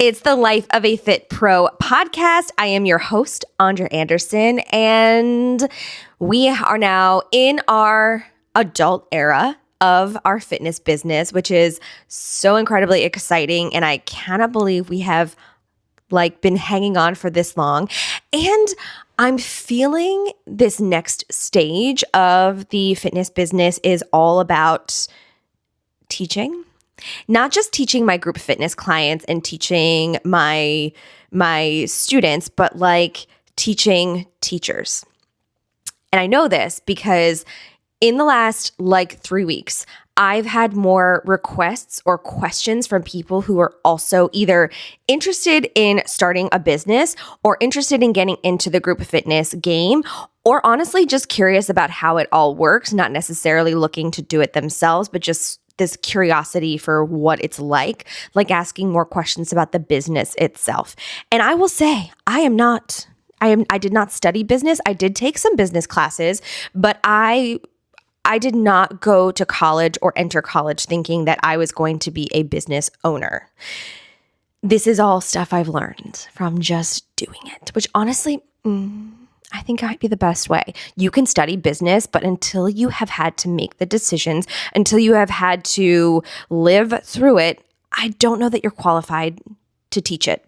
It's the Life of a Fit Pro podcast. I am your host, Andrea Anderson, and we are now in our adult era of our fitness business, which is so incredibly exciting. And I cannot believe we have been hanging on for this long. And I'm feeling this next stage of the fitness business is all about teaching. Not just teaching my group fitness clients and teaching my students, but teaching teachers. And I know this because in the last 3 weeks, I've had more requests or questions from people who are also either interested in starting a business or interested in getting into the group fitness game, or honestly just curious about how it all works, not necessarily looking to do it themselves, but just this curiosity for what it's like asking more questions about the business itself. And I will say, I did not study business. I did take some business classes, but I did not go to college or enter college thinking that I was going to be a business owner. This is all stuff I've learned from just doing it, which honestly, I think might be the best way. You can study business, but until you have had to make the decisions, until you have had to live through it, I don't know that you're qualified to teach it.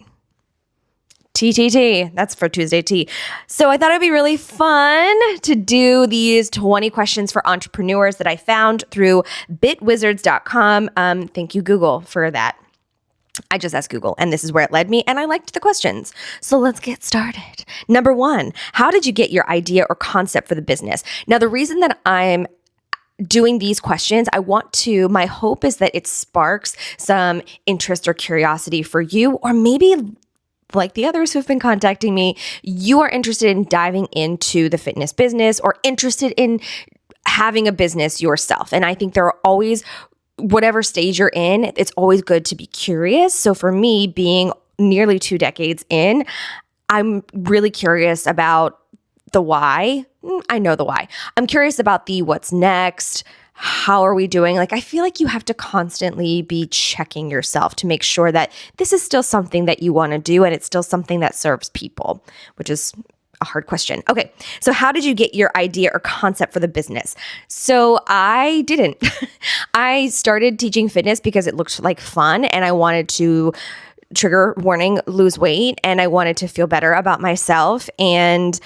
TTT, that's for Tuesday Tea. So I thought it'd be really fun to do these 20 questions for entrepreneurs that I found through bitwizards.com. Thank you, Google, for that. I just asked Google, and this is where it led me, and I liked the questions. So let's get started. Number 1, how did you get your idea or concept for the business? Now, the reason that I'm doing these questions, my hope is that it sparks some interest or curiosity for you, or maybe like the others who've been contacting me, you are interested in diving into the fitness business or interested in having a business yourself. And I think there are always, whatever stage you're in, it's always good to be curious. So for me, being nearly 2 decades in, I'm really curious about the why. I know the why. I'm curious about the what's next. How are we doing? I feel like you have to constantly be checking yourself to make sure that this is still something that you want to do and it's still something that serves people, which is a hard question. Okay, so how did you get your idea or concept for the business? So I didn't. I started teaching fitness because it looked like fun and I wanted to, trigger warning, lose weight, and I wanted to feel better about myself. And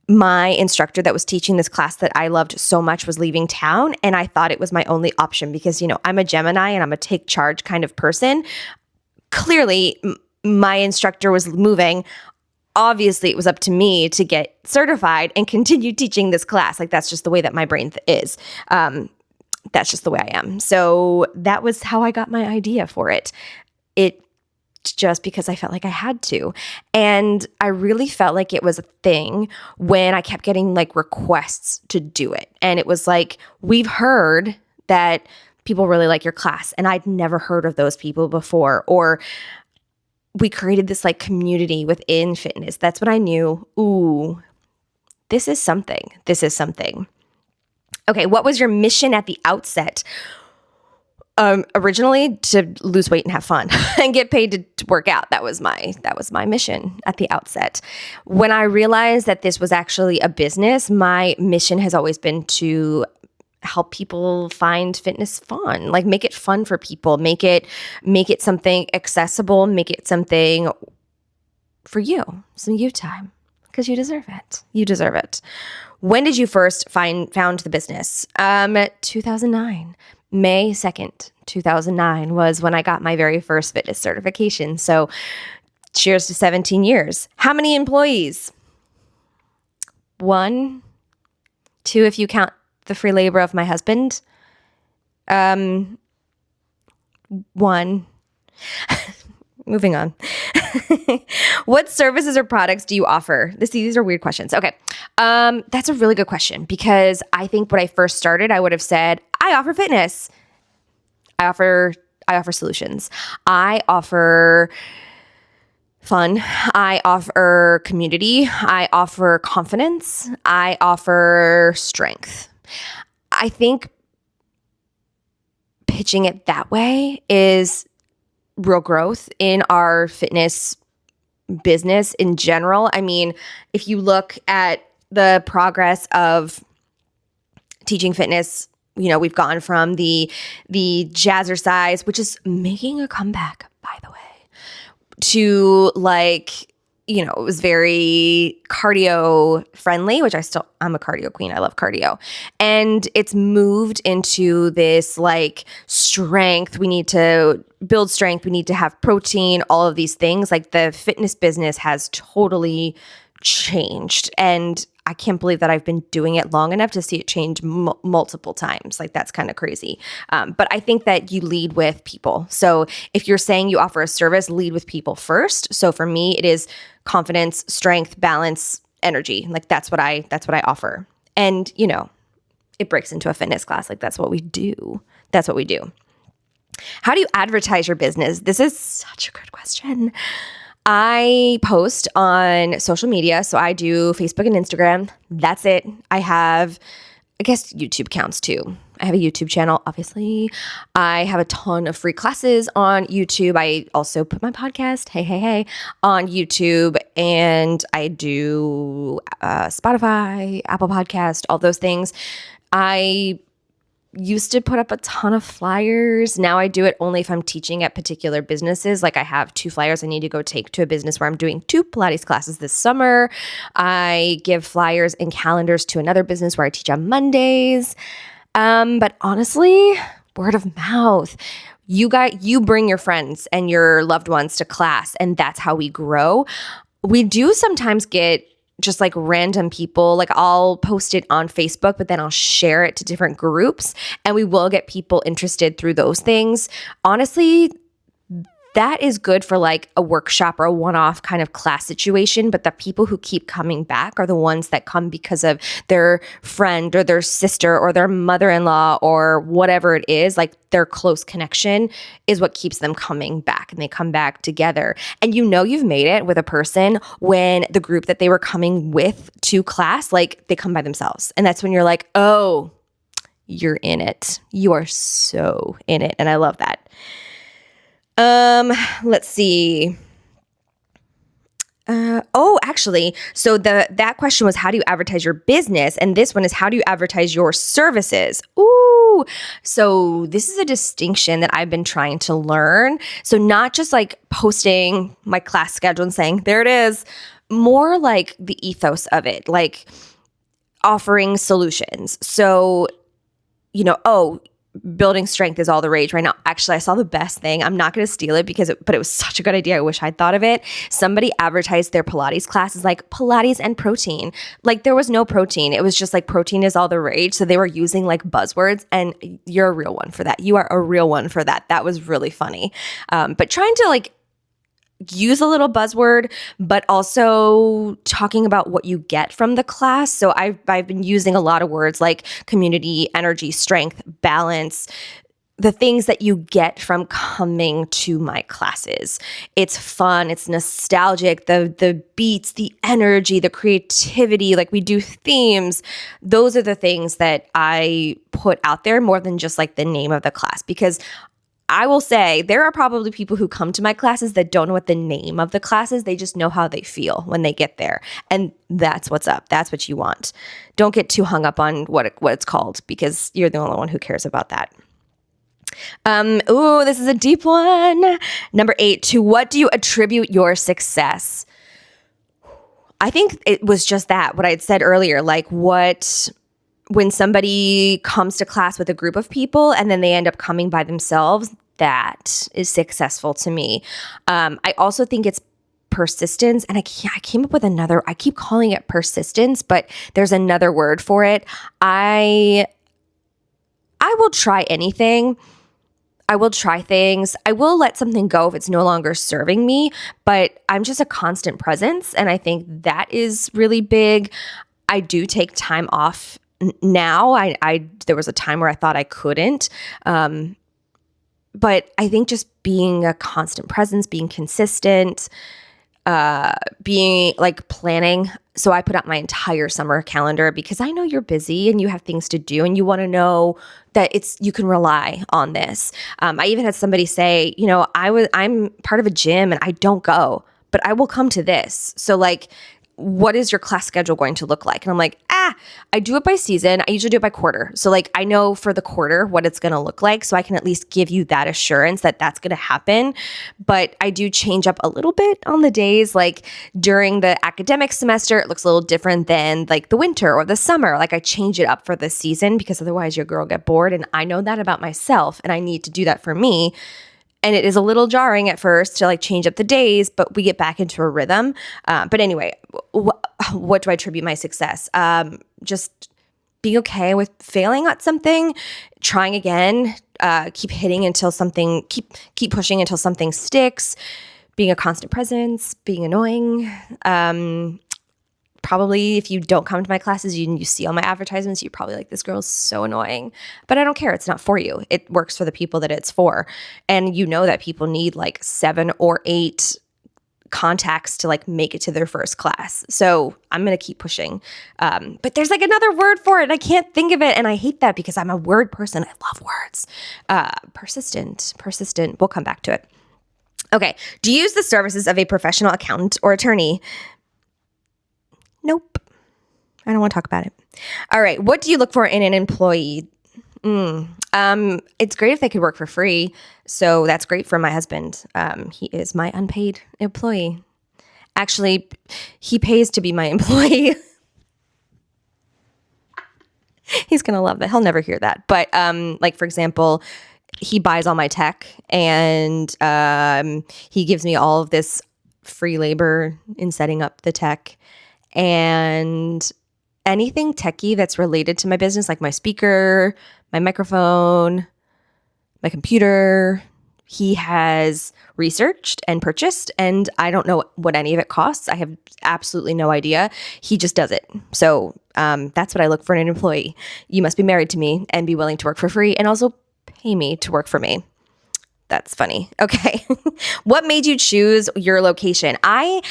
my instructor that was teaching this class that I loved so much was leaving town, and I thought it was my only option because, I'm a Gemini and I'm a take charge kind of person. Clearly, my instructor was moving. Obviously, it was up to me to get certified and continue teaching this class. That's just the way that my brain is. That's just the way I am. So that was how I got my idea for it. Just because I felt like I had to. And I really felt like it was a thing when I kept getting requests to do it. And it was we've heard that people really like your class, and I'd never heard of those people before. Or we created this community within fitness. That's when I knew, ooh, this is something. This is something. Okay, what was your mission at the outset? Originally to lose weight and have fun and get paid to work out. That was my mission at the outset. When I realized that this was actually a business, my mission has always been to help people find fitness fun, make it fun for people, make it something accessible, make it something for you, some you time, because you deserve it. You deserve it. When did you first found the business? 2009. May 2nd, 2009 was when I got my very first fitness certification. So cheers to 17 years. How many employees? 1, 2 if you count the free labor of my husband. 1. Moving on. What services or products do you offer? These are weird questions. Okay. That's a really good question because I think when I first started, I would have said, I offer fitness. I offer solutions. I offer fun. I offer community. I offer confidence. I offer strength. I think pitching it that way is real growth in our fitness business in general. I mean, if you look at the progress of teaching fitness, we've gone from the jazzercise, which is making a comeback, by the way, to it was very cardio friendly, which I'm a cardio queen. I love cardio. And it's moved into this strength. We need to build strength. We need to have protein, all of these things. Like the fitness business has totally changed. And I can't believe that I've been doing it long enough to see it change multiple times. That's kind of crazy. But I think that you lead with people. So if you're saying you offer a service, lead with people first. So for me, it is confidence, strength, balance, energy. That's what I offer. And, it breaks into a fitness class. That's what we do. That's what we do. How do you advertise your business? This is such a good question. I post on social media. So I do Facebook and Instagram. That's it. I have, I guess YouTube counts too. I have a YouTube channel, obviously. I have a ton of free classes on YouTube. I also put my podcast, hey, on YouTube. And I do Spotify, Apple Podcast, all those things. I used to put up a ton of flyers. Now I do it only if I'm teaching at particular businesses. I have 2 flyers I need to go take to a business where I'm doing 2 Pilates classes this summer. I give flyers and calendars to another business where I teach on Mondays. But honestly, word of mouth. You bring your friends and your loved ones to class, and that's how we grow. We do sometimes get just random people. I'll post it on Facebook, but then I'll share it to different groups, and we will get people interested through those things. Honestly, that is good for a workshop or a one-off kind of class situation. But the people who keep coming back are the ones that come because of their friend or their sister or their mother-in-law or whatever it is. Their close connection is what keeps them coming back, and they come back together. And you've made it with a person when the group that they were coming with to class, they come by themselves. And that's when you're like, oh, you're in it. You are so in it. And I love that. Let's see. Actually, so that question was, how do you advertise your business? And this one is, how do you advertise your services? Ooh, so this is a distinction that I've been trying to learn. So not just posting my class schedule and saying, there it is, more the ethos of it, offering solutions. So, building strength is all the rage right now. Actually, I saw the best thing. I'm not going to steal it but it was such a good idea. I wish I'd thought of it. Somebody advertised their Pilates classes Pilates and protein. There was no protein. It was just protein is all the rage. So they were using buzzwords, and you're a real one for that. You are a real one for that. That was really funny. But trying to use a little buzzword, but also talking about what you get from the class. So I've been using a lot of words like community, energy, strength, balance, the things that you get from coming to my classes. It's fun, it's nostalgic, the beats, the energy, the creativity, we do themes. Those are the things that I put out there more than just the name of the class, because I will say there are probably people who come to my classes that don't know what the name of the class is. They just know how they feel when they get there. And that's what's up. That's what you want. Don't get too hung up on what it's called, because you're the only one who cares about that. This is a deep one. Number 8, to what do you attribute your success? I think it was just that, what I had said earlier, when somebody comes to class with a group of people and then they end up coming by themselves, that is successful to me. I also think it's persistence. And I came up with another, I keep calling it persistence, but there's another word for it. I will try anything. I will try things. I will let something go if it's no longer serving me, but I'm just a constant presence. And I think that is really big. I do take time off now. There was a time where I thought I couldn't. But I think just being a constant presence, being consistent, being like planning. So I put out my entire summer calendar because I know you're busy and you have things to do and you want to know that you can rely on this. I even had somebody say, I'm part of a gym and I don't go, but I will come to this. So like, what is your class schedule going to look like? And I'm like, I do it by season. I usually do it by quarter. So like, I know for the quarter what it's going to look like. So I can at least give you that assurance that that's going to happen. But I do change up a little bit on the days. Like during the academic semester, it looks a little different than like the winter or the summer. Like I change it up for the season because otherwise your girl will get bored. And I know that about myself and I need to do that for me. And it is a little jarring at first to like change up the days, but we get back into a rhythm. But anyway, what do I attribute my success? Just being okay with failing at something, trying again, keep hitting until something, keep pushing until something sticks, being a constant presence, being annoying. Probably if you don't come to my classes, you see all my advertisements, you're probably like, this girl's so annoying. But I don't care. It's not for you. It works for the people that it's for. And you know that people need like 7 or 8 contacts to like make it to their first class. So I'm going to keep pushing. But there's like another word for it. And I can't think of it. And I hate that because I'm a word person. I love words. Persistent. We'll come back to it. Okay. Do you use the services of a professional accountant or attorney? Nope. I don't want to talk about it. All right. What do you look for in an employee? It's great if they could work for free. So that's great for my husband. He is my unpaid employee. Actually, he pays to be my employee. He's going to love that. He'll never hear that. But like, for example, he buys all my tech and he gives me all of this free labor in setting up the tech. And anything techie that's related to my business, like my speaker, my microphone, my computer, he has researched and purchased, and I don't know what any of it costs. I have absolutely no idea. He just does it. So that's what I look for in an employee. You must be married to me and be willing to work for free and also pay me to work for me. That's funny. Okay. What made you choose your location? I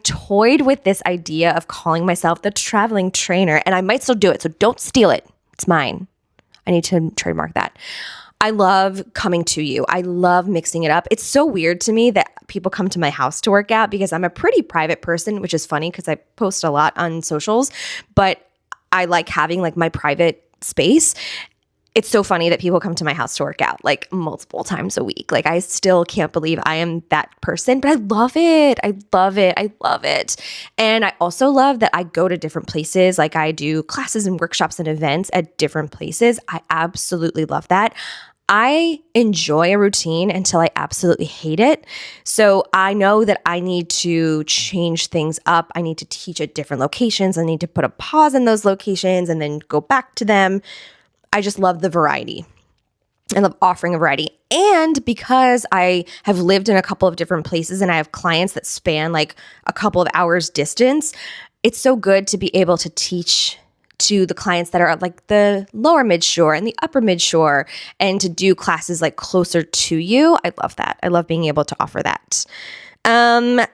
toyed with this idea of calling myself the traveling trainer, and I might still do it, so don't steal it. It's mine. I need to trademark that. I love coming to you. I love mixing it up. It's so weird to me that people come to my house to work out because I'm a pretty private person, which is funny because I post a lot on socials, but I like having like my private space. It's so funny that people come to my house to work out like multiple times a week. Like I still can't believe I am that person, but I love it. I love it. And I also love that I go to different places. Like I do classes and workshops and events at different places. I absolutely love that. I enjoy a routine until I absolutely hate it. So I know that I need to change things up. I need to teach at different locations. I need to put a pause in those locations and then go back to them. I just love the variety. I love offering a variety. And because I have lived in a couple of different places and I have clients that span like a couple of hours distance, it's so good to be able to teach to the clients that are at like the lower midshore and the upper midshore and to do classes like closer to you. I love that. I love being able to offer that.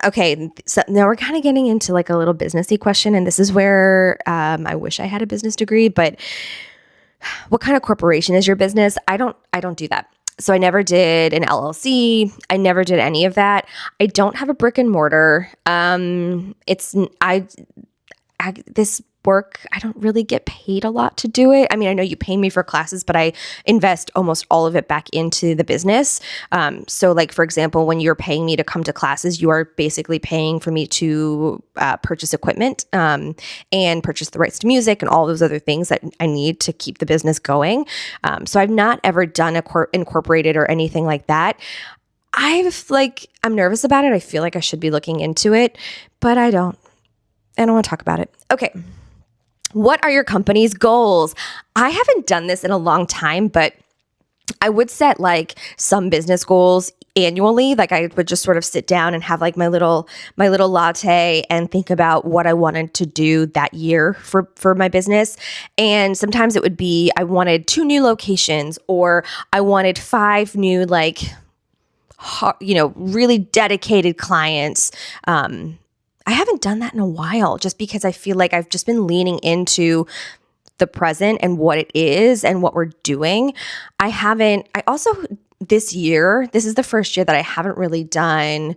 Okay, so now we're kind of getting into like a little businessy question, and this is where I wish I had a business degree, but what kind of corporation is your business? I don't do that. So I never did an LLC. I never did any of that. I don't have a brick and mortar. This work, I don't really get paid a lot to do it. I mean, I know you pay me for classes, but I invest almost all of it back into the business. So like, for example, when you're paying me to come to classes, you are basically paying for me to purchase equipment and purchase the rights to music and all those other things that I need to keep the business going. So I've not ever done incorporated or anything like that. I'm nervous about it. I feel like I should be looking into it, but I don't want to talk about it. Okay. What are your company's goals? I haven't done this in a long time, but I would set like some business goals annually. Like I would just sort of sit down and have like my little latte and think about what I wanted to do that year for my business. And sometimes it would be, I wanted 2 new locations, or I wanted 5 new like really dedicated clients. I haven't done that in a while just because I feel like I've just been leaning into the present and what it is and what we're doing. This year, this is the first year that I haven't really done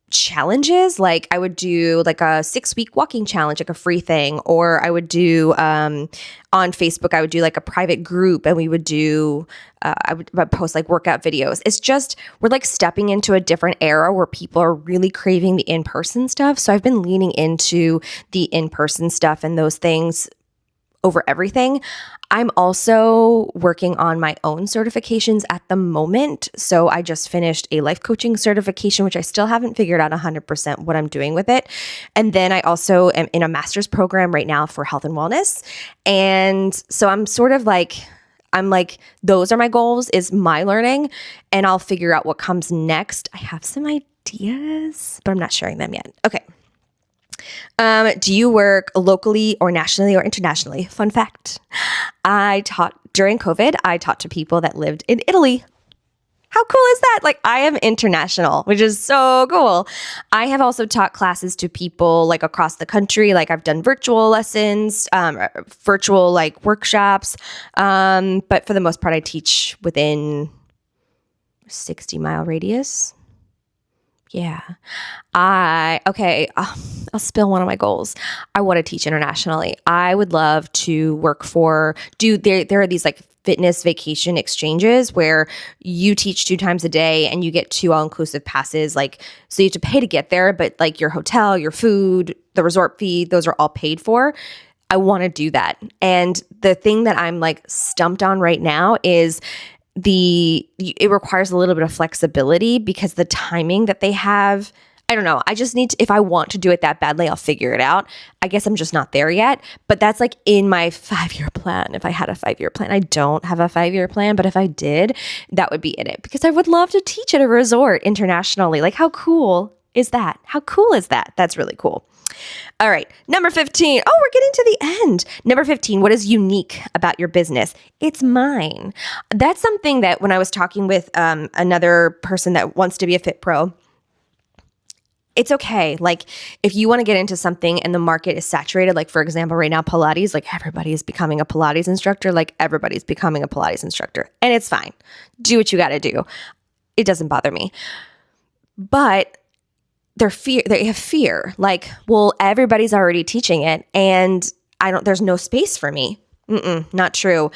challenges. Like I would do like a 6-week walking challenge, like a free thing, or I would do on Facebook, I would do like a private group and we would do, I would post like workout videos. It's just, we're like stepping into a different era where people are really craving the in-person stuff. So I've been leaning into the in-person stuff and those things over everything. I'm also working on my own certifications at the moment. So I just finished a life coaching certification, which I still haven't figured out 100% what I'm doing with it. And then I also am in a master's program right now for health and wellness. And so I'm like, those are my goals, is my learning, and I'll figure out what comes next. I have some ideas, but I'm not sharing them yet. Okay. Do you work locally or nationally or internationally? Fun fact. During COVID, I taught to people that lived in Italy. How cool is that? Like, I am international, which is so cool. I have also taught classes to people like across the country. Like I've done virtual lessons, virtual like workshops. But for the most part, I teach within 60-mile radius. Yeah. I'll spill one of my goals. I want to teach internationally. I would love to there are these like fitness vacation exchanges where you teach 2 times a day and you get 2 all-inclusive passes. Like, so you have to pay to get there, but like your hotel, your food, the resort fee, those are all paid for. I want to do that. And the thing that I'm like stumped on right now is it requires a little bit of flexibility because the timing that they have, I don't know. I just need to, if I want to do it that badly, I'll figure it out. I guess I'm just not there yet, but that's like in my 5-year plan. If I had a 5-year plan, I don't have a 5-year plan, but if I did, that would be in it because I would love to teach at a resort internationally. Like how cool is that? How cool is that? That's really cool. All right. Number 15. Oh, we're getting to the end. Number 15. What is unique about your business? It's mine. That's something that when I was talking with another person that wants to be a fit pro, it's okay. Like if you want to get into something and the market is saturated, like for example, right now, Pilates, like everybody is becoming a Pilates instructor, like everybody's becoming a Pilates instructor, and it's fine. Do what you got to do. It doesn't bother me. But they have fear. Like, well, everybody's already teaching it and there's no space for me. Not true.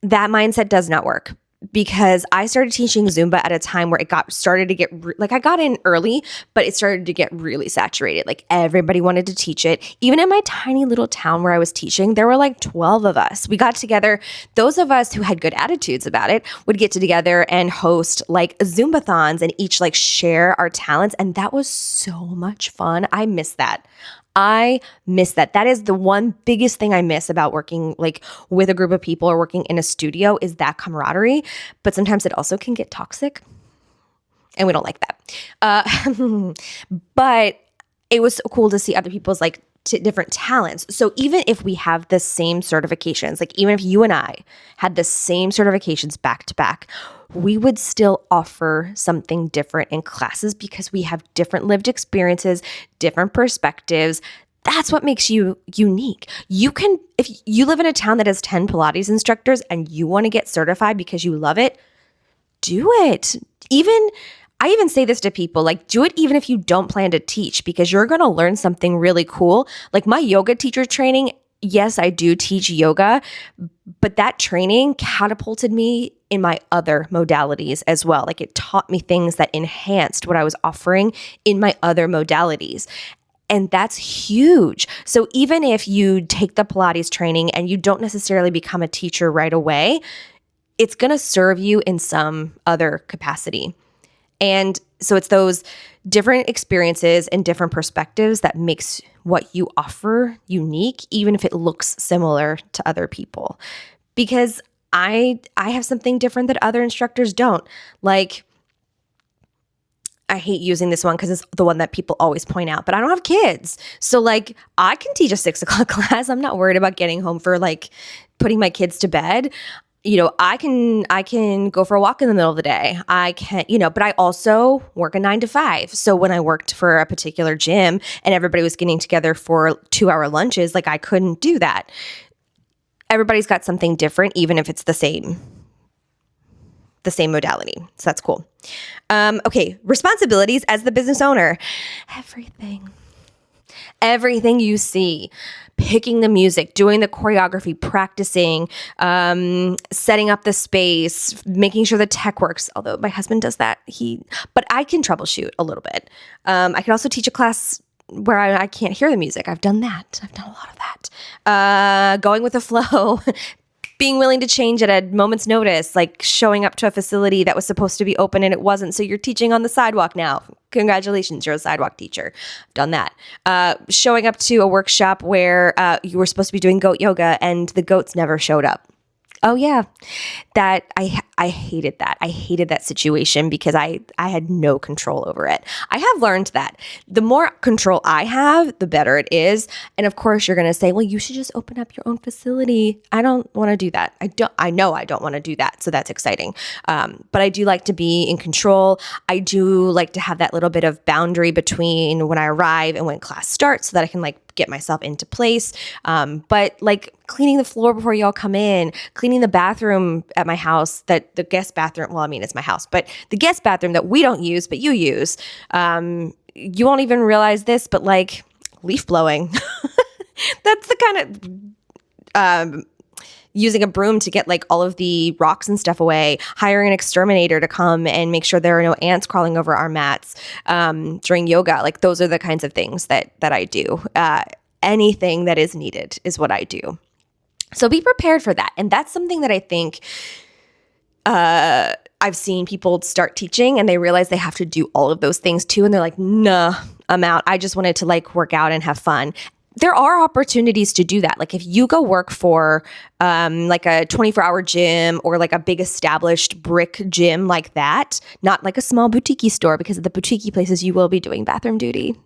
That mindset does not work because I started teaching Zumba at a time where started to get I got in early, but it started to get really saturated. Like everybody wanted to teach it. Even in my tiny little town where I was teaching, there were like 12 of us. We got together. Those of us who had good attitudes about it would get together and host like Zumbathons and each like share our talents. And that was so much fun. I miss that. That is the one biggest thing I miss about working like with a group of people or working in a studio is that camaraderie. But sometimes it also can get toxic and we don't like that. But it was so cool to see other people's like different talents. So even if we have the same certifications, like even if you and I had the same certifications back to back, we would still offer something different in classes because we have different lived experiences, different perspectives. That's what makes you unique. If you live in a town that has 10 Pilates instructors and you want to get certified because you love it, do it. I even say this to people, like do it even if you don't plan to teach because you're going to learn something really cool. Like my yoga teacher training, yes, I do teach yoga, but that training catapulted me in my other modalities as well. Like it taught me things that enhanced what I was offering in my other modalities. And that's huge. So even if you take the Pilates training and you don't necessarily become a teacher right away, it's going to serve you in some other capacity. And so it's those different experiences and different perspectives that makes what you offer unique, even if it looks similar to other people. Because I have something different that other instructors don't. Like, I hate using this one because it's the one that people always point out, but I don't have kids. So like I can teach a 6 o'clock class. I'm not worried about getting home for like putting my kids to bed. I can go for a walk in the middle of the day. I can, but I also work a 9 to 5. So when I worked for a particular gym and everybody was getting together for 2-hour lunches, like I couldn't do that. Everybody's got something different, even if it's the same modality. So that's cool. Okay. Responsibilities as the business owner. Everything you see, picking the music, doing the choreography, practicing, setting up the space, making sure the tech works. Although my husband does that, but I can troubleshoot a little bit. I can also teach a class where I can't hear the music. I've done that. I've done a lot of that. Going with the flow, being willing to change at a moment's notice, like showing up to a facility that was supposed to be open and it wasn't. So you're teaching on the sidewalk now. Congratulations, you're a sidewalk teacher. I've done that. Showing up to a workshop where you were supposed to be doing goat yoga and the goats never showed up. Oh yeah, that I hated that. I hated that situation because I had no control over it. I have learned that the more control I have, the better it is. And of course, you're going to say, well, you should just open up your own facility. I don't want to do that. I know I don't want to do that. So that's exciting. But I do like to be in control. I do like to have that little bit of boundary between when I arrive and when class starts so that I can get myself into place. But cleaning the floor before y'all come in, cleaning the bathroom at my house, that the guest bathroom, well, I mean, it's my house, but the guest bathroom that we don't use, but you use, you won't even realize this, but leaf blowing, that's the kind of, using a broom to get all of the rocks and stuff away, hiring an exterminator to come and make sure there are no ants crawling over our mats during yoga. Those are the kinds of things that I do. Anything that is needed is what I do. So be prepared for that. And that's something that I think I've seen people start teaching and they realize they have to do all of those things too. And they're like, nah, I'm out. I just wanted to work out and have fun. There are opportunities to do that. If you go work for a 24-hour gym or a big established brick gym like that, not a small boutique store, because at the boutique places you will be doing bathroom duty.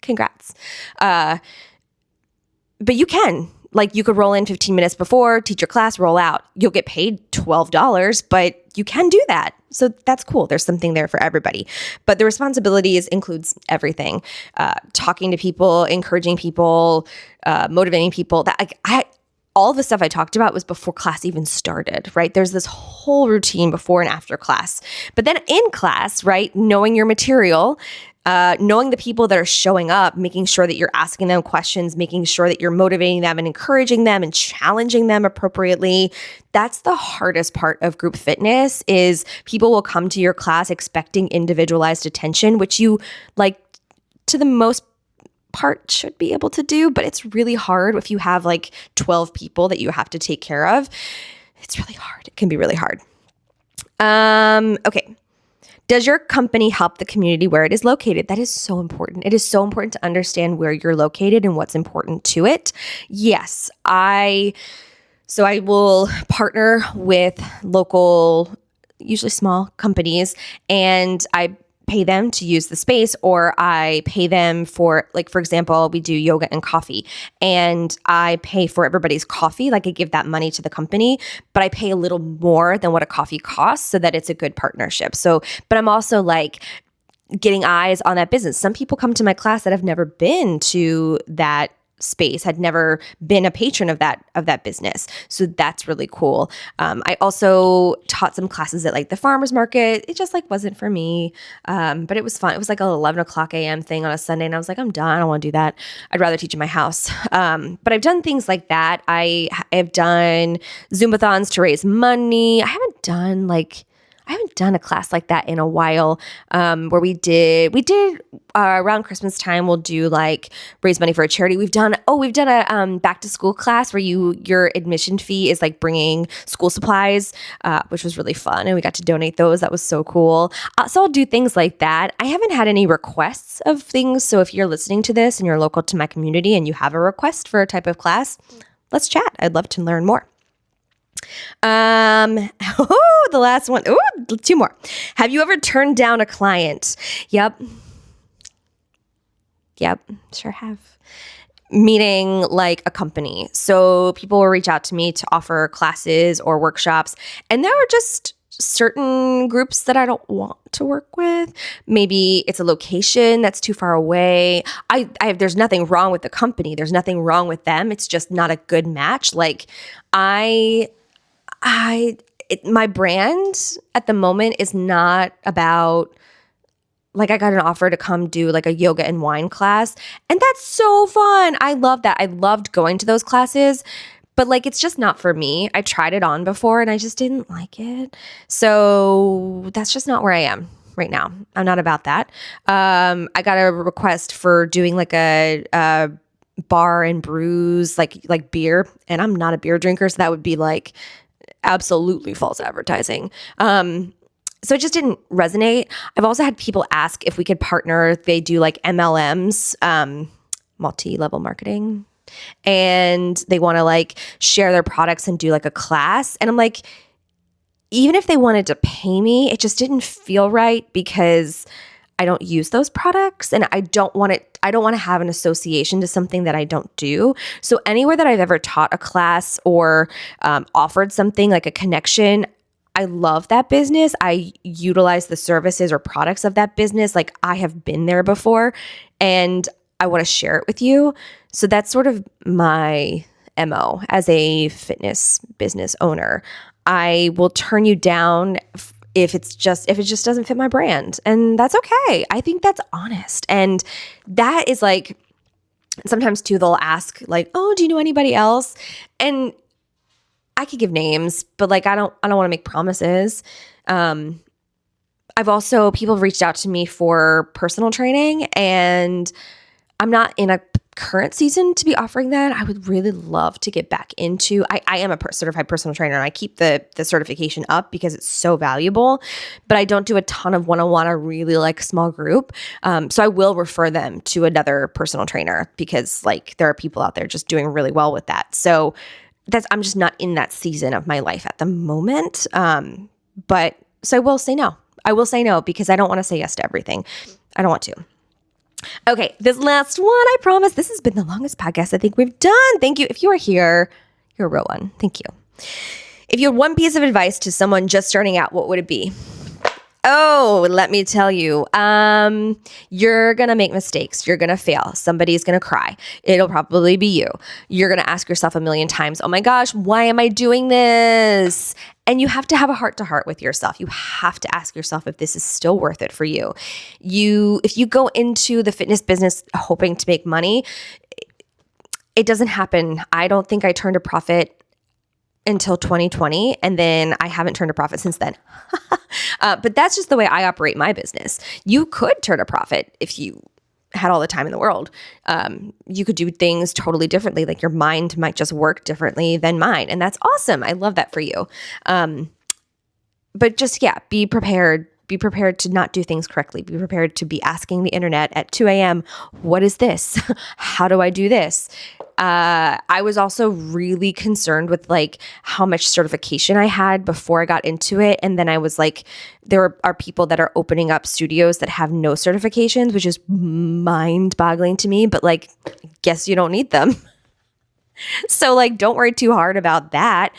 Congrats. But you can. You could roll in 15 minutes before, teach your class, roll out. You'll get paid $12, but you can do that. So that's cool. There's something there for everybody. But the responsibilities includes everything. Talking to people, encouraging people, motivating people. All the stuff I talked about was before class even started, right? There's this whole routine before and after class. But then in class, right, knowing your material, knowing the people that are showing up, making sure that you're asking them questions, making sure that you're motivating them and encouraging them and challenging them appropriately. That's the hardest part of group fitness is people will come to your class expecting individualized attention, which you to the most part should be able to do, but it's really hard if you have 12 people that you have to take care of. It's really hard. It can be really hard. Okay. Does your company help the community where it is located? That is so important. It is so important to understand where you're located and what's important to it. Yes, I will partner with local, usually small companies, and I pay them to use the space, or I pay them for, for example, we do yoga and coffee, and I pay for everybody's coffee. I give that money to the company, but I pay a little more than what a coffee costs so that it's a good partnership. So, but I'm also getting eyes on that business. Some people come to my class that have never been to that space, had never been a patron of that business. So that's really cool. I also taught some classes at the farmer's market. It just wasn't for me. But it was fun. It was an 11 o'clock a.m. thing on a Sunday. And I was I'm done. I don't want to do that. I'd rather teach in my house. But I've done things like that. I have done Zumbathons to raise money. I haven't done a class like that in a while, where we did around Christmas time, we'll do raise money for a charity. We've done a back to school class where your admission fee is bringing school supplies, which was really fun. And we got to donate those. That was so cool. So I'll do things like that. I haven't had any requests of things. So if you're listening to this and you're local to my community and you have a request for a type of class, let's chat. I'd love to learn more. The last one. Oh, 2 more. Have you ever turned down a client? Yep, sure have. meaning like a company. So people will reach out to me to offer classes or workshops, and there are just certain groups that I don't want to work with. Maybe it's a location that's too far away. There's nothing wrong with the company. There's nothing wrong with them. It's just not a good match. Like my brand at the moment is not about, like, I got an offer to come do like a yoga and wine class, and that's so fun. I love that. I loved going to those classes, but like, it's just not for me. I tried it on before and I just didn't like it. So that's just not where I am right now. I'm not about that. I got a request for doing like a bar and brews, like beer, and I'm not a beer drinker, so that would be like absolutely false advertising. So it just didn't resonate. I've also had people ask if we could partner. They do like MLMs, multi-level marketing, and they want to like share their products and do like a class. And I'm like, even if they wanted to pay me, it just didn't feel right because I don't use those products, and I don't want to have an association to something that I don't do. So anywhere that I've ever taught a class or offered something like a connection, I love that business. I utilize the services or products of that business. Like, I have been there before and I want to share it with you. So that's sort of my MO as a fitness business owner. I will turn you down if it just doesn't fit my brand. And that's okay. I think that's honest. And that is like, sometimes too, they'll ask like, oh, do you know anybody else? And I could give names, but like, I don't want to make promises. People have reached out to me for personal training, and I'm not in a current season to be offering that. I would really love to get back into, I am a certified personal trainer, and I keep the certification up because it's so valuable, but I don't do a ton of one-on-one or really like small group. So I will refer them to another personal trainer because like there are people out there just doing really well with that. So I'm just not in that season of my life at the moment. But so I will say no. I will say no because I don't want to say yes to everything. I don't want to. Okay, this last one, I promise. This has been the longest podcast I think we've done. Thank you. If you are here, you're a real one. Thank you. If you had one piece of advice to someone just starting out, what would it be? Oh, let me tell you, you're going to make mistakes. You're going to fail. Somebody's going to cry. It'll probably be you. You're going to ask yourself a million times, oh my gosh, why am I doing this? And you have to have a heart-to-heart with yourself. You have to ask yourself if this is still worth it for you. If you go into the fitness business hoping to make money, it doesn't happen. I don't think I turned a profit until 2020, and then I haven't turned a profit since then. But that's just the way I operate my business. You could turn a profit if you had all the time in the world. You could do things totally differently. Like, your mind might just work differently than mine, and that's awesome. I love that for you. But just, be prepared. Be prepared to not do things correctly. Be prepared to be asking the internet at 2 a.m., what is this? How do I do this? I was also really concerned with like how much certification I had before I got into it. And then I was like, there are people that are opening up studios that have no certifications, which is mind-boggling to me, but like, guess you don't need them. So like, don't worry too hard about that.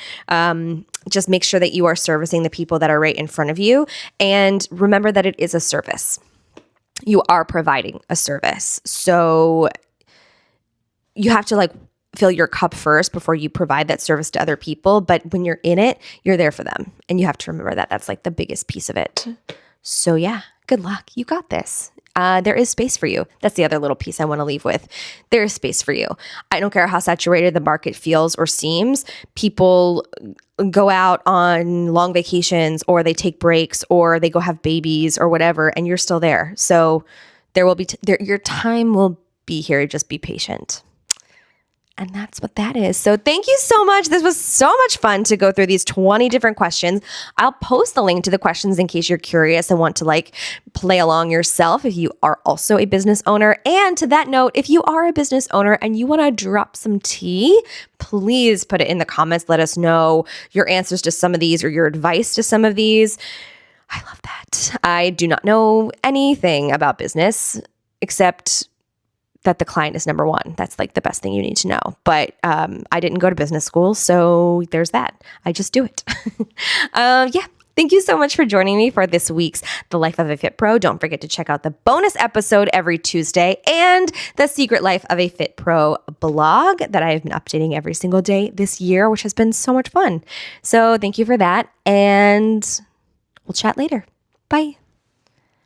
Just make sure that you are servicing the people that are right in front of you. And remember that it is a service. You are providing a service. So you have to like fill your cup first before you provide that service to other people. But when you're in it, you're there for them. And you have to remember that. That's like the biggest piece of it. So good luck. You got this. There is space for you. That's the other little piece I want to leave with. There is space for you. I don't care how saturated the market feels or seems. People go out on long vacations, or they take breaks, or they go have babies or whatever, and you're still there. So there will be your time will be here. Just be patient. And that's what that is. So thank you so much. This was so much fun to go through these 20 different questions. I'll post the link to the questions in case you're curious and want to like play along yourself if you are also a business owner. And to that note, if you are a business owner and you want to drop some tea, please put it in the comments. Let us know your answers to some of these or your advice to some of these. I love that. I do not know anything about business except that the client is number one. That's like the best thing you need to know. But I didn't go to business school, so there's that. I just do it. Yeah. Thank you so much for joining me for this week's The Life of a Fit Pro. Don't forget to check out the bonus episode every Tuesday and the Secret Life of a Fit Pro blog that I've been updating every single day this year, which has been so much fun. So thank you for that, and we'll chat later. Bye.